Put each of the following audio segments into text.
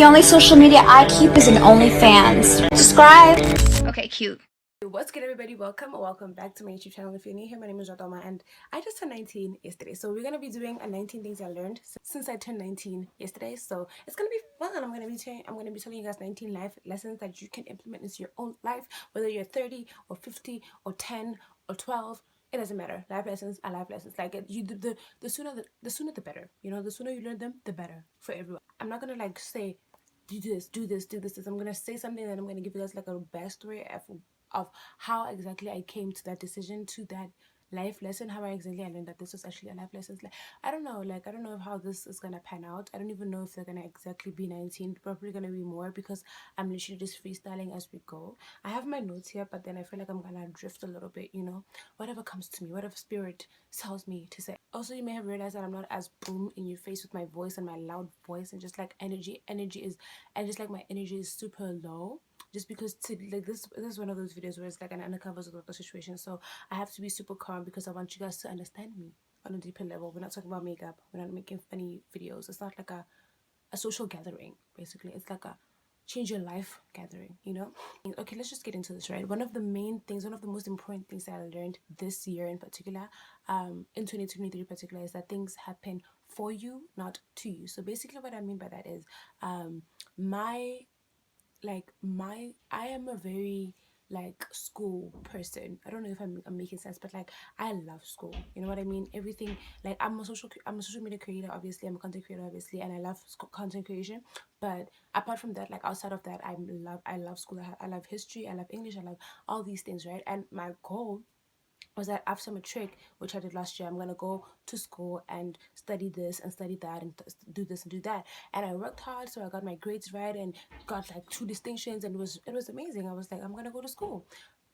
The only social media I keep is an OnlyFans. Subscribe. Okay, cute. What's good, everybody? Welcome back to my YouTube channel. If you're new here, my name is RatoAmor and I just turned 19 yesterday, so we're gonna be doing a 19 things I learned since I turned 19 yesterday. So it's gonna be fun. I'm gonna be telling you guys 19 life lessons that you can implement into your own life, whether you're 30 or 50 or 10 or 12. It doesn't matter. Life lessons are life lessons. Like the sooner the better. You know, the sooner you learn them, the better for everyone. I'm not gonna like say do this. I'm gonna say something and I'm gonna give you guys like a backstory of how exactly I came to that decision, to that life lesson, how I exactly I learned that this was actually a life lesson. Like I don't know how this is gonna pan out. I don't even know if they're gonna exactly be 19. Probably gonna be more because I'm literally just freestyling as we go. I have my notes here, but then I feel like I'm gonna drift a little bit, you know, whatever comes to me, whatever spirit tells me to say. Also, you may have realized that I'm not as boom in your face with my voice and my loud voice, and just like energy is, and just like my energy is super low, just because to like this is one of those videos where it's like an undercover sort of the situation. So I have to be super calm because I want you guys to understand me on a deeper level. We're not talking about makeup, we're not making funny videos. It's not like a social gathering, basically. It's like a change your life gathering, you know. Okay, let's just get into this, right? One of the main things, one of the most important things that I learned this year in particular, in 2023 in particular, is that things happen for you, not to you. So basically what I mean by that is my I am a very like school person. I don't know if I'm making sense, but like I love school, you know what I mean. Everything, like I'm a social media creator, obviously. I'm a content creator, obviously, and I love content creation. But apart from that, like outside of that, I love school. I love history, I love English, I love all these things, right? And my goal was that after matric, which I did last year, I'm gonna go to school and study this and study that and do this and do that. And I worked hard, so I got my grades right and got like 2 distinctions, and it was amazing. I was like, I'm gonna go to school.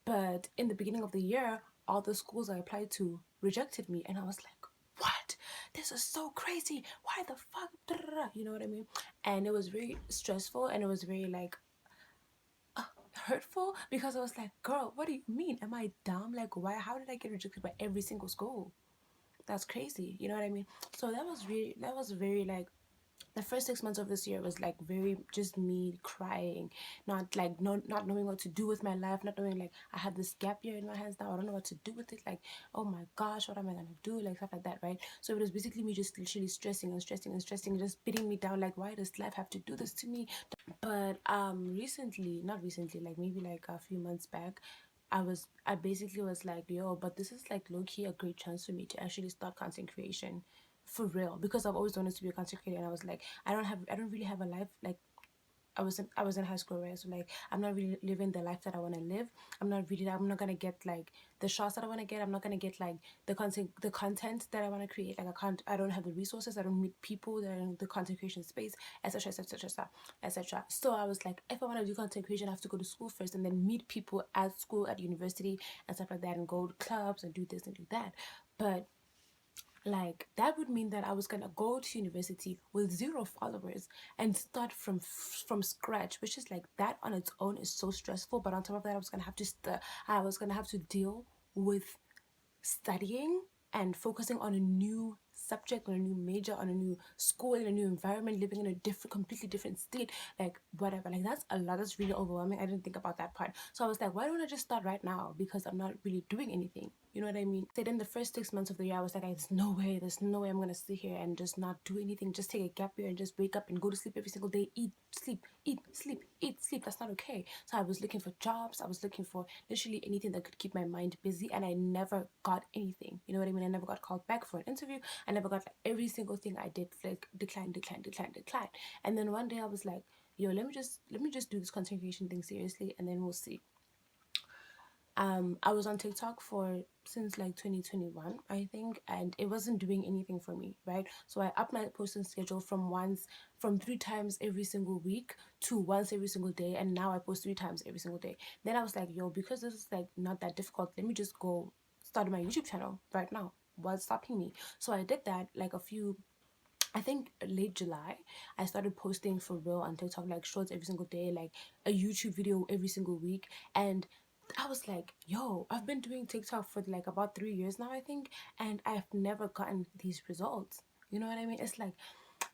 But in the beginning of the year, all the schools I applied to rejected me, and I was like, what? This is so crazy. Why the fuck? You know what I mean? And it was very stressful, and it was very like hurtful, because I was like, girl, what do you mean? Am I dumb? Like, why? How did I get rejected by every single school? That's crazy. You know what I mean? So that was very like, the first 6 months of this year was like very just me crying, not knowing what to do with my life, not knowing, like, I had this gap year in my hands now, I don't know what to do with it, like, oh my gosh, what am I gonna do, like stuff like that, right? So it was basically me just literally stressing, just beating me down, like, why does life have to do this to me? But recently, not recently, like maybe like a few months back, I basically was like, yo, but this is like low-key a great chance for me to actually start content creation for real, because I've always wanted to be a content creator, and I was like, I don't really have a life. Like, I was in high school, right? So like I'm not really living the life that I want to live. I'm not gonna get like the shots that I want to get. I'm not gonna get like the content that I want to create. Like I don't have the resources. I don't meet people that are in the content creation space, etc, etc. So I was like, if I want to do content creation, I have to go to school first and then meet people at school, at university, and stuff like that, and go to clubs and do this and do that. But like that would mean that I was gonna go to university with 0 followers and start from scratch, which is like, that on its own is so stressful. But on top of that, I was gonna have to deal with studying and focusing on a new subject, on a new major, on a new school, in a new environment, living in a completely different state, like whatever. Like that's a lot. That's really overwhelming. I didn't think about that part. So I was like, why don't I just start right now? Because I'm not really doing anything. You know what I mean? So then the first 6 months of the year, I was like, there's no way I'm gonna sit here and just not do anything, just take a gap year and just wake up and go to sleep every single day, eat, sleep, eat, sleep, eat, sleep. That's not okay. So I was looking for jobs. I was looking for literally anything that could keep my mind busy, and I never got anything. You know what I mean? I never got called back for an interview. I never got, like, every single thing I did like decline. And then one day I was like, yo, let me just do this content creation thing seriously, and then we'll see. I was on TikTok for since like 2021, I think, and it wasn't doing anything for me, right? So I upped my posting schedule from 3 times every single week to once every single day, and now I post 3 times every single day. Then I was like, yo, because this is like not that difficult, let me just go start my YouTube channel right now. What's stopping me? So I did that like I think late July. I started posting for real on TikTok, like shorts every single day, like a YouTube video every single week. And I was like, yo, I've been doing TikTok for like about 3 years now, I think, and I've never gotten these results. You know what I mean? It's like,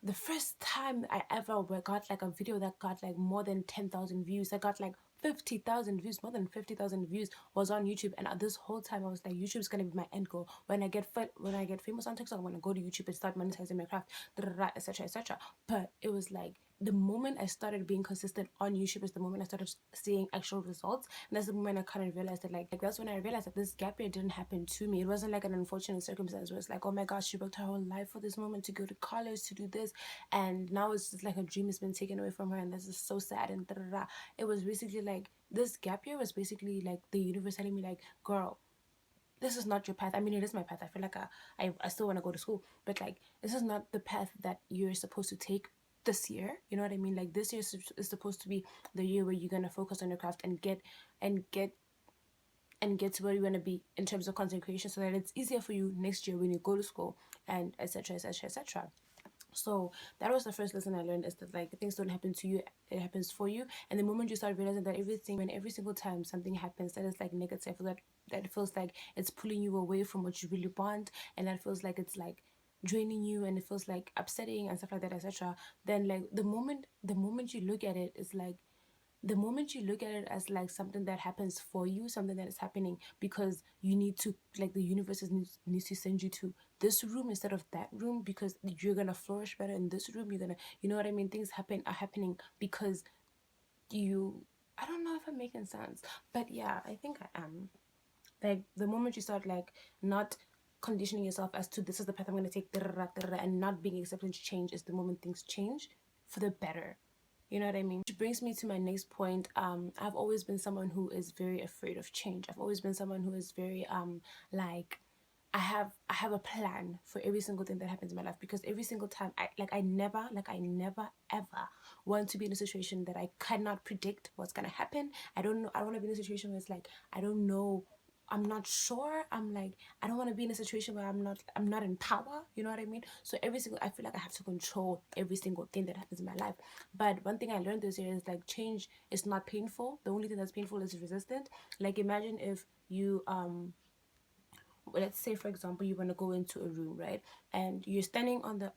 the first time I ever got like a video that got like more than 10,000 views, I got like 50,000 views, more than 50,000 views, was on YouTube. And this whole time I was like, YouTube's gonna be my end goal. When I get famous on TikTok, I'm gonna go to YouTube and start monetizing my craft, etc, etc. But it was like the moment I started being consistent on YouTube is the moment I started seeing actual results. And that's the moment I kind of realized that like that's when I realized that this gap year didn't happen to me. It wasn't like an unfortunate circumstance where it's like, oh my gosh, she worked her whole life for this moment, to go to college, to do this, and now it's just like her dream has been taken away from her, and this is so sad, and it was basically like this gap year was basically like the universe telling me like, girl, this is not your path. I mean, it is my path. I feel like I still want to go to school, but like this is not the path that you're supposed to take this year. You know what I mean? Like this year is supposed to be the year where you're gonna focus on your craft and get to where you want to be in terms of content creation, so that it's easier for you next year when you go to school, and etc, etc, etc. So that was the first lesson I learned, is that like things don't happen to you, it happens for you. And the moment you start realizing that every single time something happens that is like negative, that feels like it's pulling you away from what you really want, and that feels like it's like draining you, and it feels like upsetting and stuff like that, etc., then like the moment you look at it, it's like the moment you look at it as like something that happens for you, something that is happening because you need to, like the universe needs to send you to this room instead of that room, because you're gonna flourish better in this room, you're gonna, you know what I mean, things are happening because I don't know if I'm making sense, but yeah, I think I am. Like the moment you start like not conditioning yourself as to this is the path I'm going to take, and not being accepted to change, is the moment things change for the better. You know what I mean? Which brings me to my next point. I've always been someone who is very afraid of change. I've always been someone who is very like I have a plan for every single thing that happens in my life, because every single time I never ever want to be in a situation that I cannot predict what's gonna happen. I don't know. I want to be in a situation where it's like I don't know, I'm not sure. I'm like, I don't want to be in a situation where I'm not in power. You know what I mean? So I feel like I have to control every single thing that happens in my life. But one thing I learned this year is like change is not painful. The only thing that's painful is resistance. Like imagine if you let's say for example you want to go into a room, right, and you're standing on the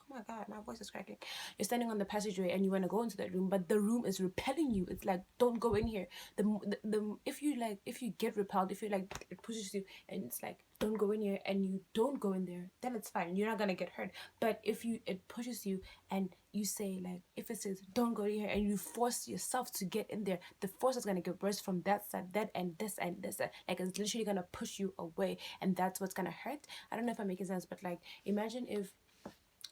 oh my god, my voice is cracking. You're standing on the passageway and you want to go into that room, but the room is repelling you. It's like, don't go in here. If you get repelled, if you like it pushes you and it's like, don't go in here, and you don't go in there, then it's fine, you're not gonna get hurt. But if it pushes you and you say, like, if it says don't go in here and you force yourself to get in there, the force is gonna get worse from that side, that and this and this side. Like it's literally gonna push you away, and that's what's gonna hurt. I don't know if I'm making sense, but like imagine if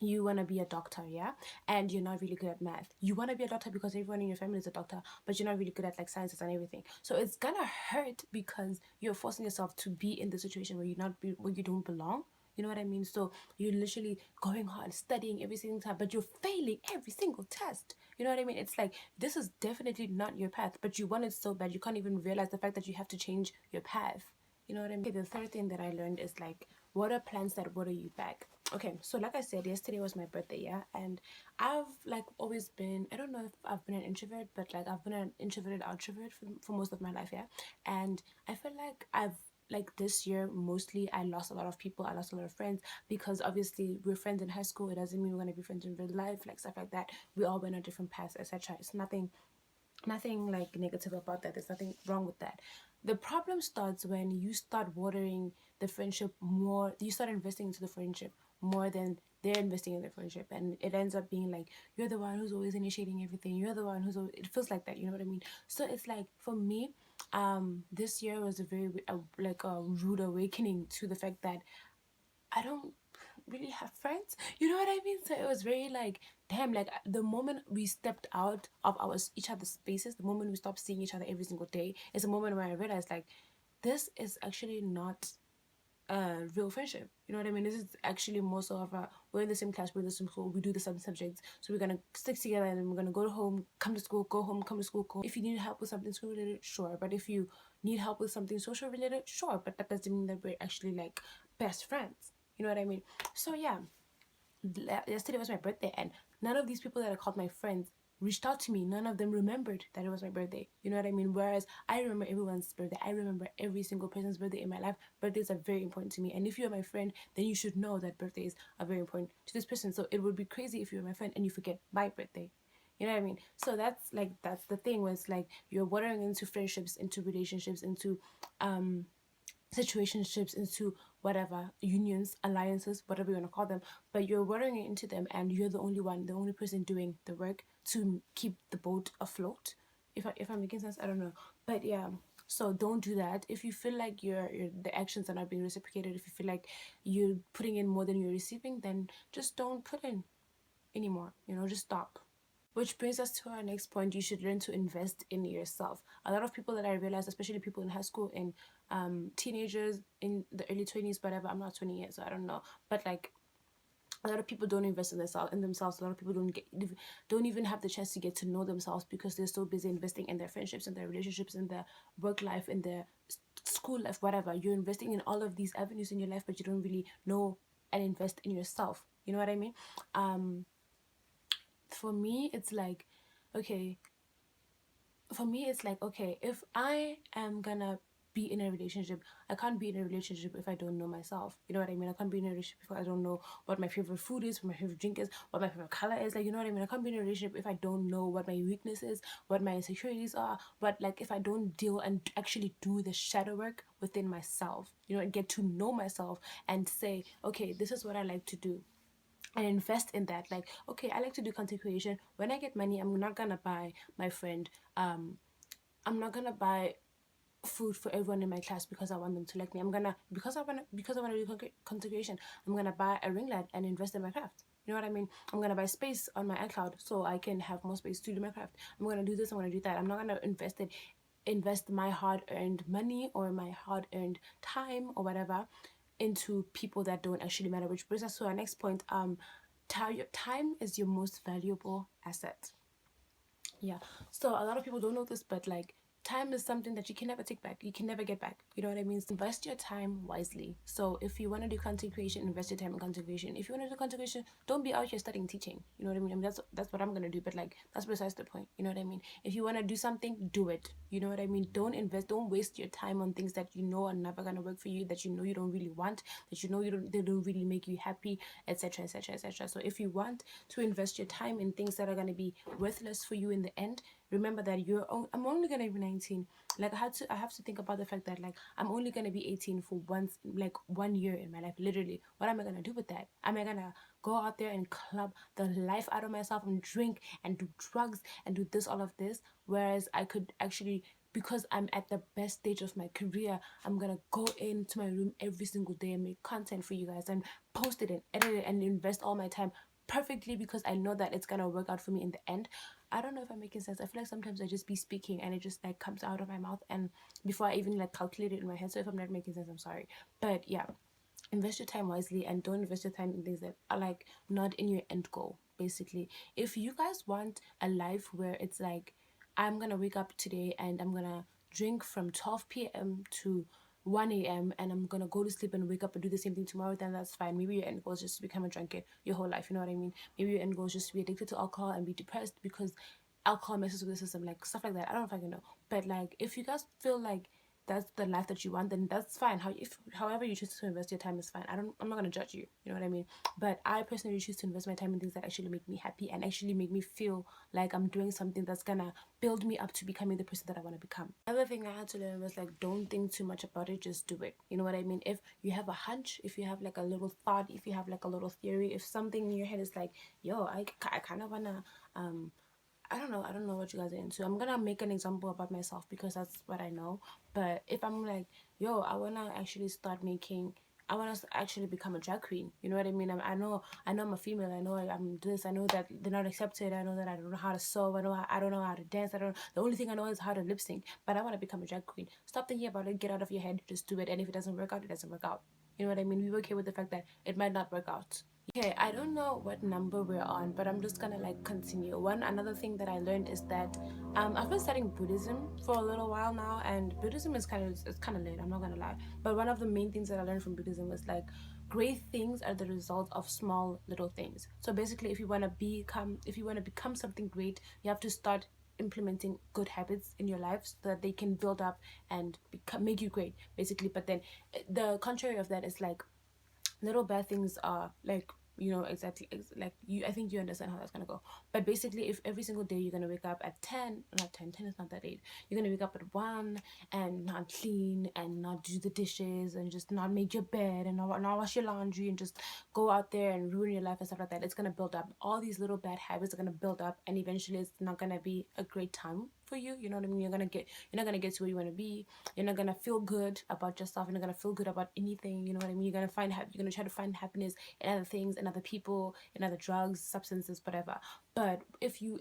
you want to be a doctor, yeah, and you're not really good at math. You want to be a doctor because everyone in your family is a doctor, but you're not really good at like sciences and everything. So it's gonna hurt because you're forcing yourself to be in the situation where where you don't belong. You know what I mean? So you're literally going hard, studying every single time, but you're failing every single test. You know what I mean? It's like, this is definitely not your path, but you want it so bad you can't even realize the fact that you have to change your path. You know what I mean? Okay, the third thing that I learned is like, water plants that water you back. Okay, so like I said, yesterday was my birthday, yeah, and I've like always been, I don't know if I've been an introvert, but like I've been an introverted outrovert for most of my life, yeah, and I feel like this year mostly I lost a lot of people, I lost a lot of friends, because obviously we're friends in high school, it doesn't mean we're gonna be friends in real life, like stuff like that. We all went on different paths, etc. It's nothing like negative about that. There's nothing wrong with that. The problem starts when you start watering the friendship more, you start investing into the friendship more than they're investing in their friendship, and it ends up being like you're the one who's always initiating everything, you're the one who's always, it feels like that, you know what I mean? So it's like, for me, this year was a very like a rude awakening to the fact that I don't really have friends. You know what I mean? So it was very like, damn, like the moment we stepped out of each other's spaces, the moment we stopped seeing each other every single day, is a moment where I realized like, this is actually not a real friendship. You know what I mean? This is actually more so of a, we're in the same class, we're in the same school, we do the same subjects, so we're gonna stick together, and then we're gonna go home, come to school, go home, come to school, go. If you need help with something school related, sure. But if you need help with something social related, sure. But that doesn't mean that we're actually like best friends. You know what I mean? So yeah, yesterday was my birthday, and none of these people that I called my friends reached out to me, none of them remembered that it was my birthday. You know what I mean? Whereas I remember everyone's birthday. I remember every single person's birthday in my life. Birthdays are very important to me. And if you're my friend, then you should know that birthdays are very important to this person. So it would be crazy if you're my friend and you forget my birthday. You know what I mean? So that's the thing, where it's like you're watering into friendships, into relationships, into situationships, into whatever, unions, alliances, whatever you want to call them, but you're watering it into them, and you're the only person doing the work to keep the boat afloat. If I'm making sense, I don't know, but yeah. So don't do that. If you feel like the actions are not being reciprocated, if you feel like you're putting in more than you're receiving, then just don't put in anymore. Just stop. Which brings us to our next point. You should learn to invest in yourself. A lot of people that I realize, especially people in high school and teenagers in the early 20s, whatever. I'm not 20 yet, so I don't know. But like, a lot of people don't invest in themselves. A lot of people don't even have the chance to get to know themselves because they're so busy investing in their friendships, in their relationships, in their work life, in their school life, whatever. You're investing in all of these avenues in your life, but you don't really know and invest in yourself. You know what I mean? For me, it's like, okay, if I am gonna be in a relationship, I can't be in a relationship if I don't know myself. You know what I mean? I can't be in a relationship if I don't know what my favorite food is, what my favorite drink is, what my favorite color is. Like, you know what I mean? I can't be in a relationship if I don't know what my weakness is, what my insecurities are, but like if I don't deal and actually do the shadow work within myself, and get to know myself and say, okay, this is what I like to do, and invest in that. Like, okay, I like to do content creation. When I get money, I'm not gonna buy my friend I'm not gonna buy food for everyone in my class because I want them to like me. I'm gonna, because I want to do content creation, I'm gonna buy a ring light and invest in my craft. You know what I mean? I'm gonna buy space on my iCloud so I can have more space to do my craft. I'm gonna do this, I'm gonna do that. I'm not gonna invest my hard-earned money or my hard-earned time or whatever into people that don't actually matter. Which brings us to our next point. Time is your most valuable asset. Yeah. So a lot of people don't know this, but like, time is something that you can never take back. You can never get back. You know what I mean? So invest your time wisely. So if you want to do content creation, invest your time in content creation. If you want to do content creation, don't be out here studying teaching. You know what I mean? That's what I'm gonna do. But like, that's besides the point. You know what I mean? If you want to do something, do it. You know what I mean? Don't waste your time on things that you know are never gonna work for you, that you know you don't really want, that you know they don't really make you happy, etc., etc., etc. So if you want to invest your time in things that are gonna be worthless for you in the end, remember that I'm only gonna be 19. Like, I have to think about the fact that like I'm only gonna be 18 for 1 year in my life. Literally, what am I gonna do with that? Am I gonna go out there and club the life out of myself and drink and do drugs and do all of this? Whereas I could actually, because I'm at the best stage of my career, I'm gonna go into my room every single day and make content for you guys and post it and edit it and invest all my time perfectly, because I know that it's gonna work out for me in the end. I don't know if I'm making sense. I feel like sometimes I just be speaking and it just like comes out of my mouth, and before I even like calculate it in my head. So if I'm not making sense, I'm sorry. But yeah, invest your time wisely and don't invest your time in things that are like not in your end goal. Basically, if you guys want a life where it's like, I'm gonna wake up today and I'm gonna drink from 12 p.m. to 1 a.m. and I'm gonna go to sleep and wake up and do the same thing tomorrow, then that's fine. Maybe your end goal is just to become a drunkard your whole life. You know what I mean? Maybe your end goal is just to be addicted to alcohol and be depressed because alcohol messes with the system, like stuff like that. I don't know if I can know. But like, if you guys feel like that's the life that you want, then that's fine. However you choose to invest your time is fine. I'm not gonna judge you. You know what I mean? But I personally choose to invest my time in things that actually make me happy and actually make me feel like I'm doing something that's gonna build me up to becoming the person that I want to become. Another thing I had to learn was like, don't think too much about it, just do it. You know what I mean? If you have a hunch, if you have like a little thought, if you have like a little theory, if something in your head is like, yo, I kind of wanna I don't know what you guys are into. I'm gonna make an example about myself because that's what I know. But if I'm like, yo, I wanna actually I want to actually become a drag queen. You know what I mean? I know I'm a female. I know I'm this. I know that they're not accepted. I know that I don't know how to sew. I don't know how to dance. The only thing I know is how to lip sync. But I want to become a drag queen. Stop thinking about it. Get out of your head. Just do it. And if it doesn't work out, it doesn't work out. You know what I mean? Be okay with the fact that it might not work out. Okay, I don't know what number we're on, but I'm just gonna like continue. Another thing that I learned is that I've been studying Buddhism for a little while now, and Buddhism is kind of late, I'm not gonna lie. But one of the main things that I learned from Buddhism was like, great things are the result of small little things. So basically, if you want to become something great, you have to start implementing good habits in your life so that they can build up and make you great, basically. But then the contrary of that is like little bad things are like, you know, exactly like you, I think you understand how that's gonna go. But basically, if every single day you're gonna wake up at 10, not 10, 10 is not that late, you're gonna wake up at 1 and not clean and not do the dishes and just not make your bed and not wash your laundry and just go out there and ruin your life and stuff like that, it's gonna build up. All these little bad habits are gonna build up, and eventually it's not gonna be a great time for you. You know what I mean? You're not gonna get to where you want to be. You're not gonna feel good about yourself. You're not gonna feel good about anything. You know what I mean? You're gonna try to find happiness in other things, in other people, in other drugs, substances, whatever. But if you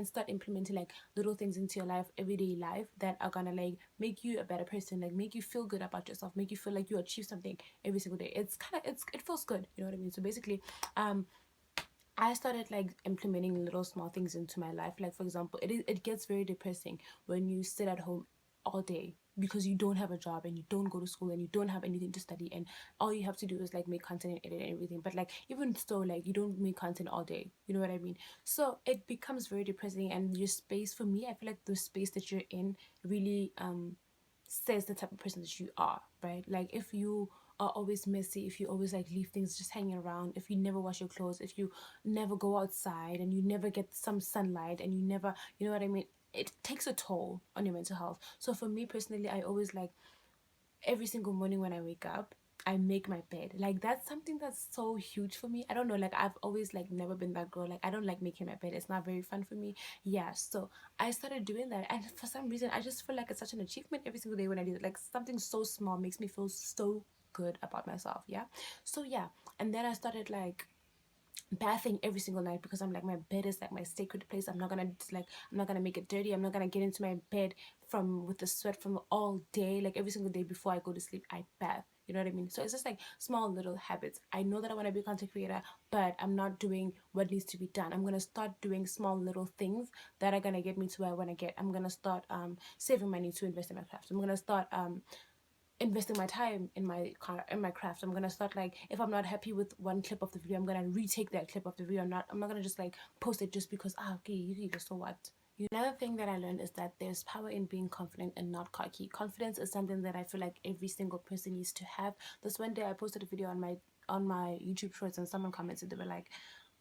start implementing like little things into your life, everyday life, that are gonna like make you a better person, like make you feel good about yourself, make you feel like you achieve something every single day, it feels good. You know what I mean? So basically, I started like implementing little small things into my life. Like for example, it gets very depressing when you sit at home all day because you don't have a job and you don't go to school and you don't have anything to study, and all you have to do is like make content and edit and everything. But like even so, like you don't make content all day. You know what I mean? So it becomes very depressing, and your space, for me, I feel like the space that you're in really says the type of person that you are, right? Like if you are always messy, if you always like leave things just hanging around, if you never wash your clothes, if you never go outside and you never get some sunlight and you never, you know what I mean, it takes a toll on your mental health. So for me personally, I always like every single morning when I wake up, I make my bed. Like that's something that's so huge for me. I don't know, like I've always like never been that girl. Like I don't like making my bed. It's not very fun for me. Yeah, so I started doing that, and for some reason I just feel like it's such an achievement every single day when I do it. Like something so small makes me feel so good about myself. Yeah. So yeah, and then I started like bathing every single night because I'm like, my bed is like my sacred place. I'm not gonna make it dirty. I'm not gonna get into my bed from with the sweat from all day. Like every single day before I go to sleep, I bath. You know what I mean? So it's just like small little habits. I know that I want to be a content creator, but I'm not doing what needs to be done. I'm gonna start doing small little things that are gonna get me to where I want to get. I'm gonna start saving money to invest in my craft. I'm gonna start investing my time in my craft. I'm gonna start like, if I'm not happy with one clip of the video, I'm gonna retake that clip of the video. I'm not gonna just like post it just because okay, you just, so what. Another thing that I learned is that there's power in being confident and not cocky. Confidence is something that I feel like every single person needs to have. This one day I posted a video on my YouTube shorts, and someone commented, they were like,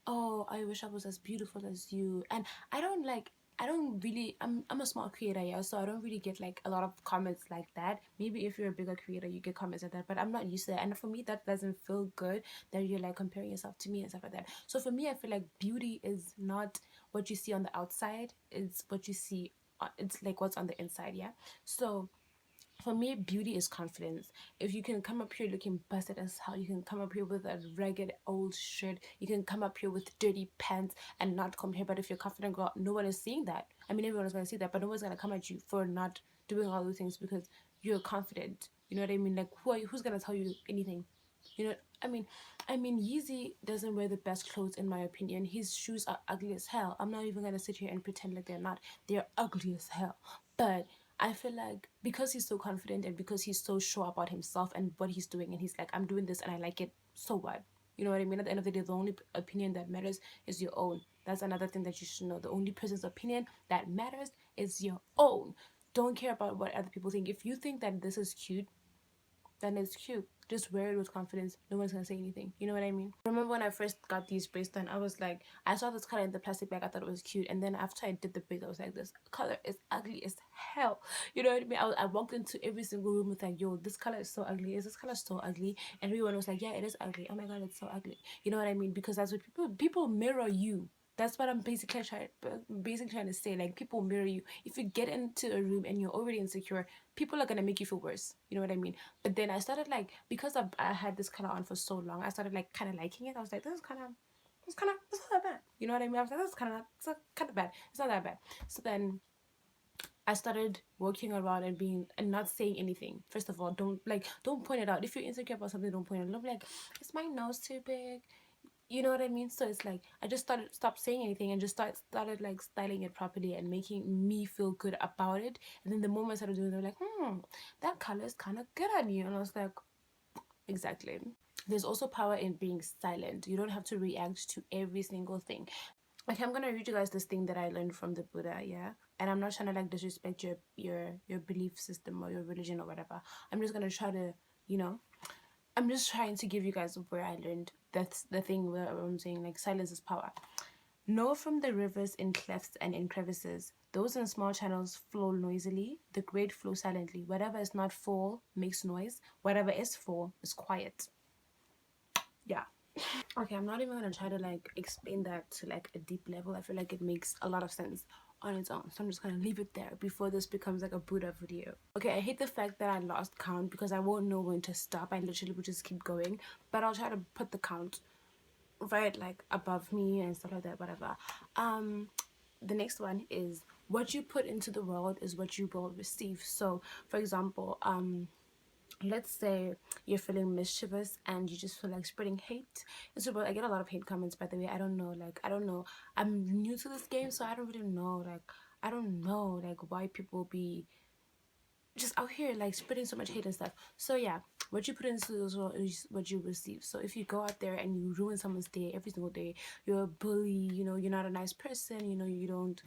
oh, I wish I was as beautiful as you. And I don't really, I'm a small creator, yeah, so I don't really get like a lot of comments like that. Maybe if you're a bigger creator you get comments like that, but I'm not used to that, and for me that doesn't feel good, that you're like comparing yourself to me and stuff like that. So for me, I feel like beauty is not what you see on the outside, it's what you see, it's like what's on the inside. Yeah. So for me, beauty is confidence. If you can come up here looking busted as hell, you can come up here with a ragged old shirt, you can come up here with dirty pants and not compare. But if you're confident, girl, no one is seeing that. I mean, everyone is gonna see that, but no one's gonna come at you for not doing all those things because you're confident. You know what I mean? Like, who's gonna tell you anything? You know, I mean, Yeezy doesn't wear the best clothes in my opinion. His shoes are ugly as hell. I'm not even gonna sit here and pretend like they're not. They're ugly as hell. But I feel like because he's so confident and because he's so sure about himself and what he's doing, and he's like, I'm doing this and I like it, so what? You know what I mean? At the end of the day, the only opinion that matters is your own. That's another thing that you should know. The only person's opinion that matters is your own. Don't care about what other people think. If you think that this is cute, then it's cute. Just wear it with confidence. No one's gonna say anything. You know what I mean? I remember when I first got these braids done, I was like, I saw this color in the plastic bag, I thought it was cute, and then after I did the braids, I was like, this color is ugly as hell. You know what I mean? I walked into every single room with like, yo, this color is so ugly. Is this color so ugly? And everyone was like, yeah, it is ugly. Oh my god, it's so ugly. You know what I mean? Because that's what people mirror you. That's what I'm basically trying to say. Like, people mirror you. If you get into a room and you're already insecure, people are gonna make you feel worse. You know what I mean? But then I started like, because I had this color on for so long, I started like kind of liking it. I was like, this is it's not that bad. You know what I mean? I was like, this is kind of bad. It's not that bad. So then I started working around and not saying anything. First of all, don't point it out. If you're insecure about something, don't point it out. Don't be like, is my nose too big? You know what I mean? So it's like I just stopped saying anything and just started like styling it properly and making me feel good about it. And then the moment I started doing it, they were like, that color is kind of good on you. And I was like, exactly. there's also power in being silent. You don't have to react to every single thing. Okay, I'm gonna read you guys this thing that I learned from the Buddha, yeah? And I'm not trying to like disrespect your belief system or your religion or whatever. I'm just gonna try to, you know, I'm just trying to give you guys where I learned. That's the thing where I'm saying like silence is power. Know from the rivers in clefts and in crevices. Those in small channels flow noisily, the great flow silently. Whatever is not full makes noise, whatever is full is quiet. Yeah. Okay, I'm not even gonna try to like explain that to like a deep level. I feel like it makes a lot of sense on its own, so I'm just gonna leave it there before this becomes like a Buddha video. Okay, I hate the fact that I lost count because I won't know when to stop. I literally will just keep going, but I'll try to put the count right like above me and stuff like that, whatever. The next one is what you put into the world is what you will receive. So for example, let's say you're feeling mischievous and you just feel like spreading hate. And so, but I get a lot of hate comments, by the way. I don't know, like, I don't know. I'm new to this game, so I don't really know, like, I don't know, like, why people be just out here, like, spreading so much hate and stuff. So, yeah, what you put into this world is what you receive. So, if you go out there and you ruin someone's day every single day, you're a bully, you know, you're not a nice person, you know, you don't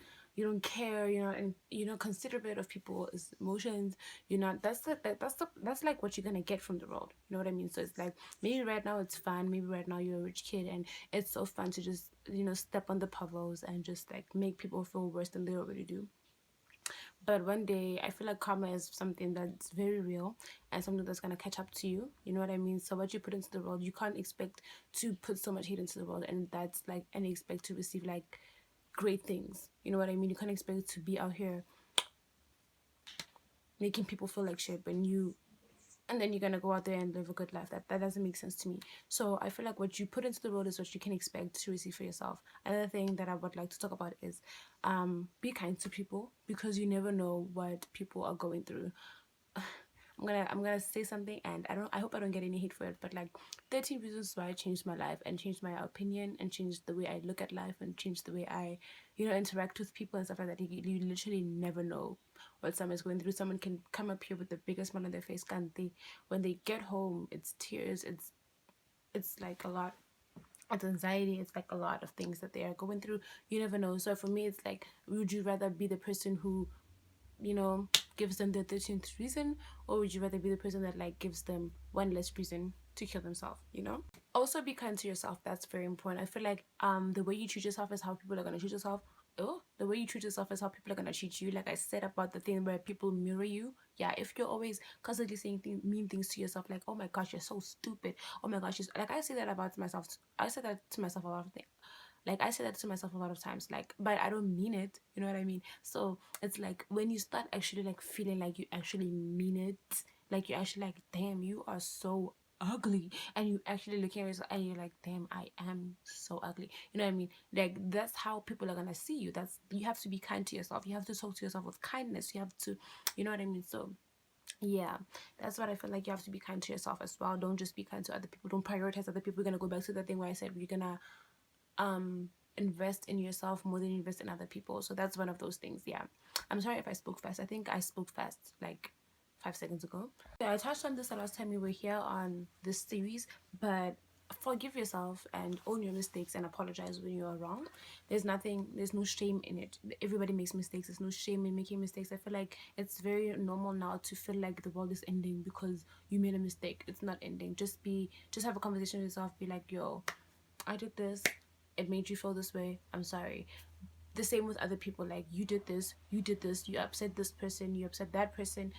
care, you're not considerate of people's emotions, you're not, that's like what you're gonna get from the world, you know what I mean? So it's like maybe right now it's fun, maybe right now you're a rich kid and it's so fun to just, step on the puddles and just like make people feel worse than they already do. But one day I feel like karma is something that's very real and something that's gonna catch up to you, you know what I mean? So what you put into the world, you can't expect to put so much hate into the world and that's like, and expect to receive like great things, you know what I mean? You can't expect to be out here making people feel like shit when you, and then you're gonna go out there and live a good life. That doesn't make sense to me. So I feel like what you put into the world is what you can expect to receive for yourself. Another thing that I would like to talk about is be kind to people because you never know what people are going through. I'm gonna say something and I hope I don't get any hate for it, but like 13 reasons why I changed my life and changed my opinion and changed the way I look at life and changed the way I, interact with people and stuff like that. You literally never know what someone's going through. Someone can come up here with the biggest smile on their face, and when they get home, it's tears, it's like a lot, it's anxiety, it's like a lot of things that they are going through. You never know. So for me, it's like, would you rather be the person who, gives them the 13th reason, or would you rather be the person that like gives them one less reason to kill themselves? Also be kind to yourself. That's very important. I feel like the way you treat yourself is how people are going to treat yourself. The way you treat yourself is how people are going to treat you. Like I said about the thing where people mirror you. Yeah, if you're always constantly saying mean things to yourself, like, oh my gosh, you're so stupid, oh my gosh, like I say that about myself. I said that to myself a lot of things. Like I say that to myself a lot of times, like, but I don't mean it, you know what I mean? So it's like when you start actually like feeling like you actually mean it, like you actually like, damn, you are so ugly, and you actually looking at yourself and you're like, damn, I am so ugly, you know what I mean? Like that's how people are gonna see you. That's, you have to be kind to yourself, you have to talk to yourself with kindness, you have to, you know what I mean? So yeah, that's what I feel like. You have to be kind to yourself as well. Don't just be kind to other people, don't prioritize other people. We're gonna go back to the thing where I said we're gonna invest in yourself more than you invest in other people. So that's one of those things. Yeah, I'm sorry if I spoke fast. I think I spoke fast like 5 seconds ago. Yeah, I touched on this the last time we were here on this series, but forgive yourself and own your mistakes and apologize when you are wrong. There's no shame in it. Everybody makes mistakes. There's no shame in making mistakes. I feel like it's very normal now to feel like the world is ending because you made a mistake. It's not ending. Just have a conversation with yourself. Be like, yo, I did this, it made you feel this way, I'm sorry. The same with other people, like, you did this, you upset this person, you upset that person,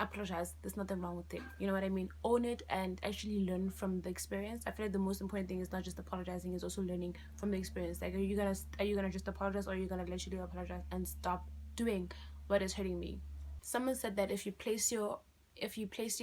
apologize. There's nothing wrong with it, you know what I mean? Own it and actually learn from the experience. I feel like the most important thing is not just apologizing, it's also learning from the experience. Like, are you gonna just apologize, or are you gonna literally apologize and stop doing what is hurting me? Someone said that if you place your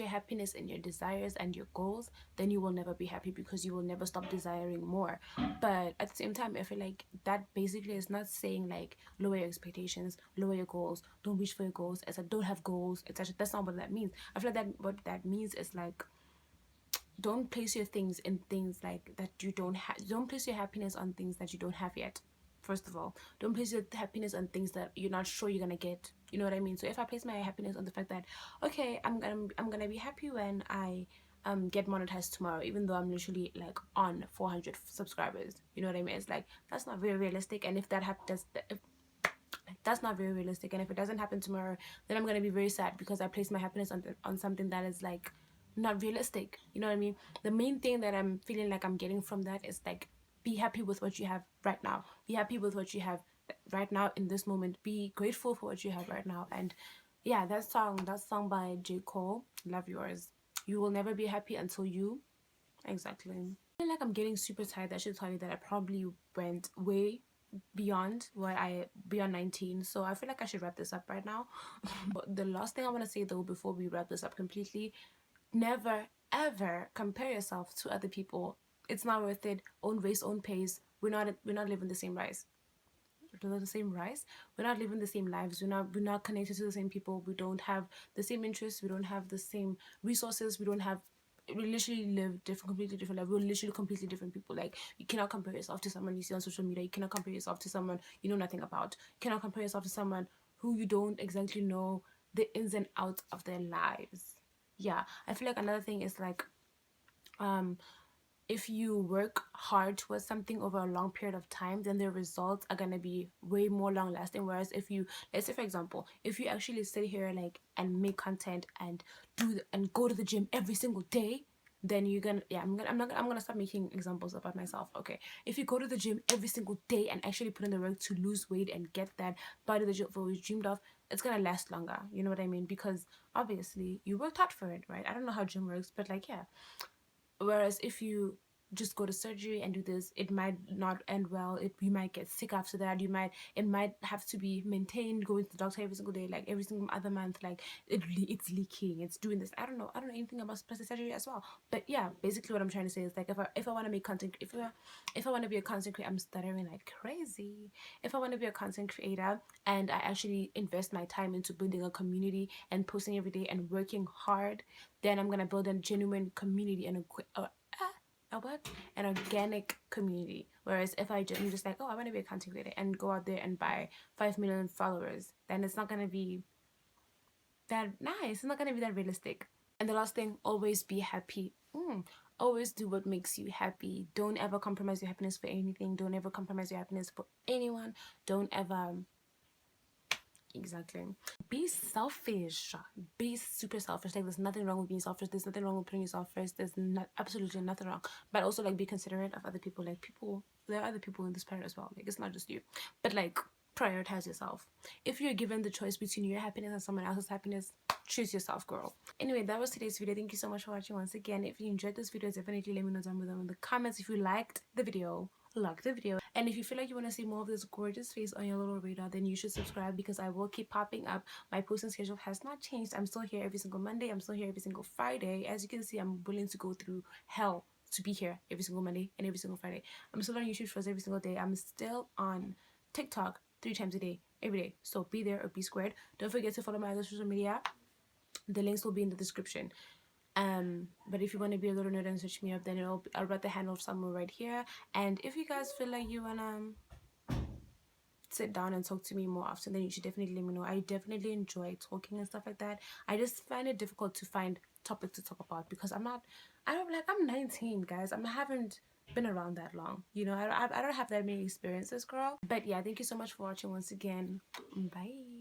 happiness in your desires and your goals, then you will never be happy because you will never stop desiring more. But at the same time, I feel like that basically is not saying like lower your expectations, lower your goals, don't reach for your goals, as I don't have goals, etc. That's not what that means. I feel like that what that means is like, don't place your things in things like that you don't have. Don't place your happiness on things that you don't have yet. First of all, don't place your happiness on things that you're not sure you're gonna get. You know what I mean? So if I place my happiness on the fact that, okay, I'm gonna be happy when I get monetized tomorrow, even though I'm literally like on 400 subscribers. You know what I mean? It's like, that's not very realistic. And if that happens, that's not very realistic. And if it doesn't happen tomorrow, then I'm gonna be very sad because I placed my happiness on something that is like not realistic. You know what I mean? The main thing that I'm feeling like I'm getting from that is like, be happy with what you have right now. Be happy with what you have right now in this moment. Be grateful for what you have right now. And yeah, that song by J. Cole, Love Yours. You will never be happy until you, exactly. I feel like I'm getting super tired. I should tell you that I probably went way beyond 19, so I feel like I should wrap this up right now. But the last thing I want to say though before we wrap this up completely, never ever compare yourself to other people. It's not worth it. Own race, own pace. We're not living the same rice. We're not living the same lives. We're not connected to the same people. We don't have the same interests. We don't have the same resources. We literally live completely different life. We're literally completely different people. Like, you cannot compare yourself to someone you see on social media. You cannot compare yourself to someone you know nothing about. You cannot compare yourself to someone who you don't exactly know the ins and outs of their lives. Yeah, I feel like another thing is like, if you work hard towards something over a long period of time, then the results are gonna be way more long lasting. Whereas if you, let's say for example, if you actually sit here like and make content and and go to the gym every single day, then you're gonna, yeah, I'm gonna start making examples about myself. Okay, if you go to the gym every single day and actually put in the work to lose weight and get that body that you've always dreamed of, it's gonna last longer. You know what I mean? Because obviously you worked hard for it, right? I don't know how gym works, but like, yeah. Whereas if you just go to surgery and do this, it might not end well. You might get sick after that. It might have to be maintained, going to the doctor every single day, like every single other month. Like, it's leaking, it's doing this. I don't know anything about plastic surgery as well. But yeah, basically what I'm trying to say is like, if I want to make content, if I want to be a content creator, I'm stuttering like crazy. If I want to be a content creator and I actually invest my time into building a community and posting every day and working hard, then I'm gonna build a genuine community and an organic community. Whereas if I'm just like, oh, I want to be a content creator and go out there and buy 5 million followers, then it's not gonna be that nice. It's not gonna be that realistic. And the last thing, always be happy. Always do what makes you happy. Don't ever compromise your happiness for anything. Don't ever compromise your happiness for anyone. Don't ever, exactly, be selfish. Be super selfish. Like, there's nothing wrong with being selfish. There's nothing wrong with putting yourself first. There's absolutely nothing wrong. But also, like, be considerate of other people. Like, there are other people in this planet as well. Like, it's not just you. But like, prioritize yourself. If you're given the choice between your happiness and someone else's happiness, choose yourself, girl. Anyway, that was today's video. Thank you so much for watching once again. If you enjoyed this video, definitely let me know down below in the comments. If you liked the video, like the video, and if you feel like you want to see more of this gorgeous face on your little radar, then you should subscribe, because I will keep popping up. My posting schedule has not changed. I'm still here every single Monday. I'm still here every single Friday. As you can see, I'm willing to go through hell to be here every single Monday and every single Friday. I'm still on YouTube shows every single day. I'm still on TikTok 3 times a day, every day. So be there or be squared. Don't forget to follow my other social media. The links will be in the description. But if you want to be a little nerd and search me up, then I'll write the handle somewhere right here. And if you guys feel like you wanna sit down and talk to me more often, then you should definitely let me know. I definitely enjoy talking and stuff like that. I just find it difficult to find topics to talk about because I'm 19, guys. I haven't been around that long, you know. I don't have that many experiences, girl. But yeah, thank you so much for watching once again. Bye.